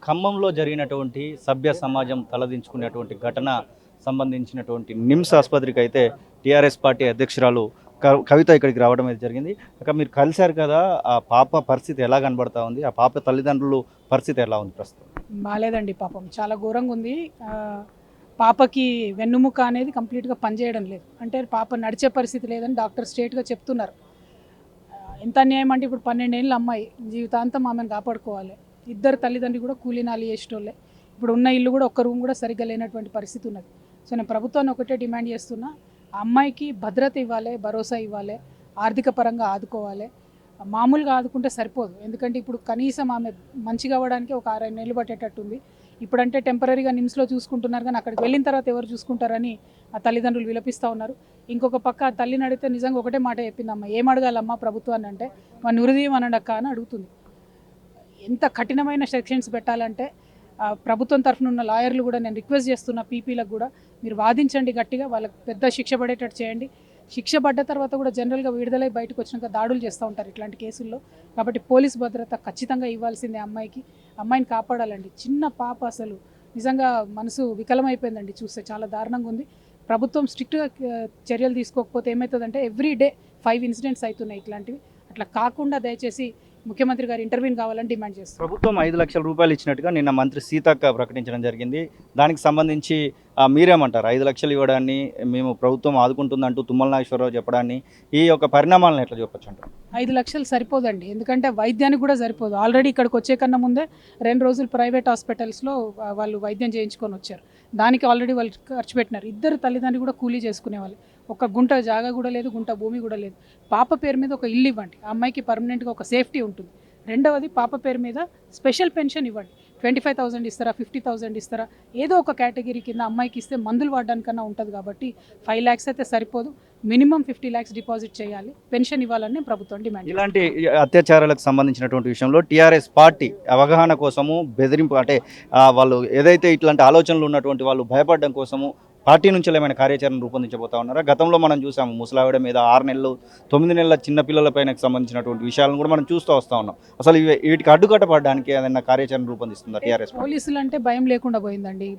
ఖమ్మంలో జరిగినటువంటి సభ్య సమాజం తలదించుకునేటువంటి ఘటన సంబంధించినటువంటి నిమ్స్ ఆసుపత్రికి అయితే టీఆర్ఎస్ పార్టీ అధ్యక్షురాలు కవిత ఇక్కడికి రావడం అయితే జరిగింది. అక్క మీరు కలిశారు కదా, ఆ పాప పరిస్థితి ఎలా కనబడతా ఉంది? ఆ పాప తల్లిదండ్రులు పరిస్థితి ఎలా ఉంది ప్రస్తుతం? బాలేదండి పాపం, చాలా ఘోరంగా ఉంది. పాపకి వెన్నుముక అనేది కంప్లీట్గా పనిచేయడం లేదు. అంటే పాప నడిచే పరిస్థితి లేదని డాక్టర్ స్ట్రేట్గా చెప్తున్నారు. ఎంత అన్యాయం అంటే ఇప్పుడు 12 ఏళ్ళ అమ్మాయి, జీవితాంతం ఆమెను కాపాడుకోవాలి. ఇద్దరు తల్లిదండ్రులు కూడా కూలీనాలు చేసేటోళ్ళే. ఇప్పుడు ఉన్న ఇల్లు కూడా ఒక్క రూమ్ కూడా సరిగ్గా లేనటువంటి పరిస్థితి ఉన్నది. సో నేను ప్రభుత్వాన్ని ఒకటే డిమాండ్ చేస్తున్నా, ఆ అమ్మాయికి భద్రత ఇవ్వాలి, భరోసా ఇవ్వాలి, ఆర్థిక పరంగా ఆదుకోవాలి. మామూలుగా ఆదుకుంటే సరిపోదు, ఎందుకంటే ఇప్పుడు కనీసం ఆమె మంచిగా అవ్వడానికి ఒక 6 నెలలు పట్టేటట్టుంది. ఇప్పుడంటే టెంపరీగా నిమ్స్లో చూసుకుంటున్నారు, కానీ అక్కడికి వెళ్ళిన తర్వాత ఎవరు చూసుకుంటారని ఆ తల్లిదండ్రులు విలపిస్తూ ఉన్నారు. ఇంకొక పక్క ఆ తల్లిని అడిగితే నిజంగా ఒకటే మాట చెప్పిందమ్మా, ఏం అడగాలమ్మా ప్రభుత్వాన్ని అంటే, మా ఉరిదీయం అనండక్క అని అడుగుతుంది. ఎంత కఠినమైన సెక్షన్స్ పెట్టాలంటే ప్రభుత్వం తరఫున ఉన్న లాయర్లు కూడా నేను రిక్వెస్ట్ చేస్తున్న పీపీలకు కూడా మీరు వాదించండి గట్టిగా, వాళ్ళకి పెద్ద శిక్ష పడేటట్టు చేయండి. శిక్ష పడ్డ తర్వాత కూడా జనరల్గా విడుదలై బయటకు వచ్చినాక దాడులు చేస్తూ ఉంటారు ఇట్లాంటి కేసుల్లో. కాబట్టి పోలీస్ భద్రత ఖచ్చితంగా ఇవ్వాల్సిందే అమ్మాయిని కాపాడాలండి. చిన్న పాప అసలు నిజంగా మనసు వికలమైపోయిందండి చూస్తే, చాలా దారుణంగా ఉంది. ప్రభుత్వం స్ట్రిక్ట్గా చర్యలు తీసుకోకపోతే ఏమవుతుందంటే ఎవ్రీ డే 5 ఇన్సిడెంట్స్ అవుతున్నాయి ఇట్లాంటివి. అట్లా కాకుండా దయచేసి ముఖ్యమంత్రి గారు ఇంటర్వ్యూన్ కావాలని డిమాండ్ చేస్తారు. ప్రభుత్వం 5 లక్షల రూపాయలు ఇచ్చినట్టుగా నిన్న మంత్రి సీతక్క ప్రకటించడం జరిగింది. దానికి సంబంధించి మీరేమంటారు? 5 లక్షలు ఇవ్వడాన్ని మేము ప్రభుత్వం ఆదుకుంటుందంటూ తుమ్మల నాగేశ్వరరావు చెప్పడాన్ని, ఈ యొక్క పరిణామాలను ఎట్లా చెప్పొచ్చు అంటారు? 5 లక్షలు సరిపోదండి, ఎందుకంటే వైద్యానికి కూడా సరిపోదు. ఆల్రెడీ ఇక్కడికి వచ్చే కన్నా ముందే 2 రోజులు ప్రైవేట్ హాస్పిటల్స్లో వాళ్ళు వైద్యం చేయించుకొని వచ్చారు. దానికి ఆల్రెడీ వాళ్ళు ఖర్చు పెట్టినారు. ఇద్దరు తల్లిదండ్రులు కూడా కూలీ చేసుకునేవాళ్ళు. ఒక గుంట జాగా కూడా లేదు, గుంట భూమి కూడా లేదు. పాప పేరు మీద ఒక ఇల్లు ఇవ్వండి, ఆ అమ్మాయికి పర్మనెంట్గా ఒక సేఫ్టీ ఉంటుంది. రెండవది పాప పేరు మీద స్పెషల్ పెన్షన్ ఇవ్వండి. 25,000 ఇస్తారా, 50,000 ఇస్తారా, ఏదో ఒక కేటగిరీ కింద అమ్మాయికి ఇస్తే మందులు వాడడానికన్నా ఉంటుంది. కాబట్టి 5 lakhs అయితే సరిపోదు, మినిమం 50 lakhs డిపాజిట్ చేయాలి, పెన్షన్ ఇవ్వాలని ప్రభుత్వం డిమాండ్. ఇలాంటి అత్యాచారాలకు సంబంధించినటువంటి విషయంలో టీఆర్ఎస్ పార్టీ అవగాహన కోసము, బెదిరింపు అంటే వాళ్ళు ఏదైతే ఇట్లాంటి ఆలోచనలు ఉన్నటువంటి వాళ్ళు భయపడడం కోసము పార్టీ నుంచి ఏమైనా కార్యాచరణ రూపొందించబోతా ఉన్నారా? గతంలో మనం చూసాము ముసలావిడ మీద 6 నెలలు 9 నెలల చిన్నపిల్లలపైన సంబంధించినటువంటి విషయాలను కూడా మనం చూస్తూ వస్తూ ఉన్నాం. అసలు వీటికి అడ్డుకట్టపడడానికి ఏదైనా కార్యాచరణ రూపొందిస్తుందా టీఆర్ఎస్? పోలీసులు అంటే భయం లేకుండా పోయిందండి.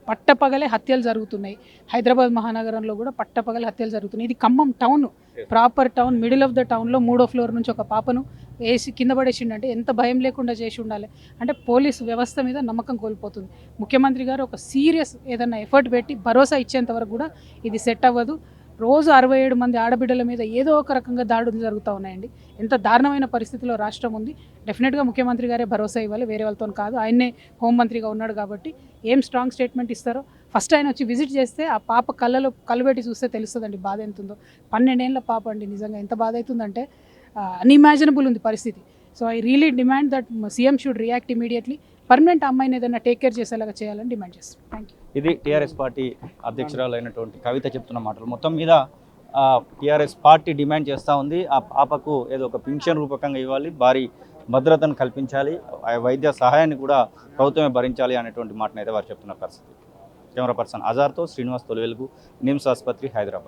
పట్టపగలే హత్యలు జరుగుతున్నాయి. హైదరాబాద్ మహానగరంలో కూడా పట్టపగలే హత్యలు జరుగుతున్నాయి. ఇది Khammam town, proper town, middle of the టౌన్లో 3వ ఫ్లోర్ నుంచి ఒక పాపను వేసి కింద పడేసిండంటే ఎంత భయం లేకుండా చేసి ఉండాలి. అంటే పోలీసు వ్యవస్థ మీద నమ్మకం కోల్పోతుంది. ముఖ్యమంత్రి గారు ఒక సీరియస్ ఏదైనా ఎఫర్ట్ పెట్టి భరోసా ఇచ్చేంత వరకు కూడా ఇది సెట్ అవ్వదు. రోజు 67 మంది ఆడబిడ్డల మీద ఏదో ఒక రకంగా దాడులు జరుగుతూ ఉన్నాయండి. ఎంత దారుణమైన పరిస్థితిలో రాష్ట్రం ఉంది. డెఫినెట్గా ముఖ్యమంత్రి గారే భరోసా ఇవ్వాలి, వేరే వాళ్ళతో కాదు. ఆయన్నే హోంమంత్రిగా ఉన్నాడు కాబట్టి ఏం స్ట్రాంగ్ స్టేట్మెంట్ ఇస్తారో ఫస్ట్ ఆయన వచ్చి విజిట్ చేస్తే ఆ పాప కళ్ళలో కళ్ళబెట్టి చూస్తే తెలుస్తుందండి బాధ ఎంత ఉందో. 12 ఏళ్ళ పాప అండి, నిజంగా ఎంత బాధ అవుతుందంటే అన్ఇమాజినబుల్ ఉంది పరిస్థితి. So I really demand that CM should react immediately, permanent అమ్మాయిని ఏదైనా టేక్ కేర్ చేసేలాగా చేయాలని డిమాండ్ చేస్తాం. Thank you. ఇది టీఆర్ఎస్ పార్టీ అధ్యక్షురాలైనటువంటి కవిత చెప్తున్న మాటలు. మొత్తం మీద టీఆర్ఎస్ పార్టీ డిమాండ్ చేస్తూ ఉంది, ఆ పాపకు ఏదో ఒక పింఛన్ రూపకంగా ఇవ్వాలి, భారీ భద్రతను కల్పించాలి, వైద్య సహాయాన్ని కూడా ప్రభుత్వమే భరించాలి అనేటువంటి మాటను అయితే వారు చెప్తున్న పరిస్థితి. కెమెరా పర్సన్ అజార్తో శ్రీనివాస్ తొలివెలుగు, నిమ్స్ ఆసుపత్రి, హైదరాబాద్.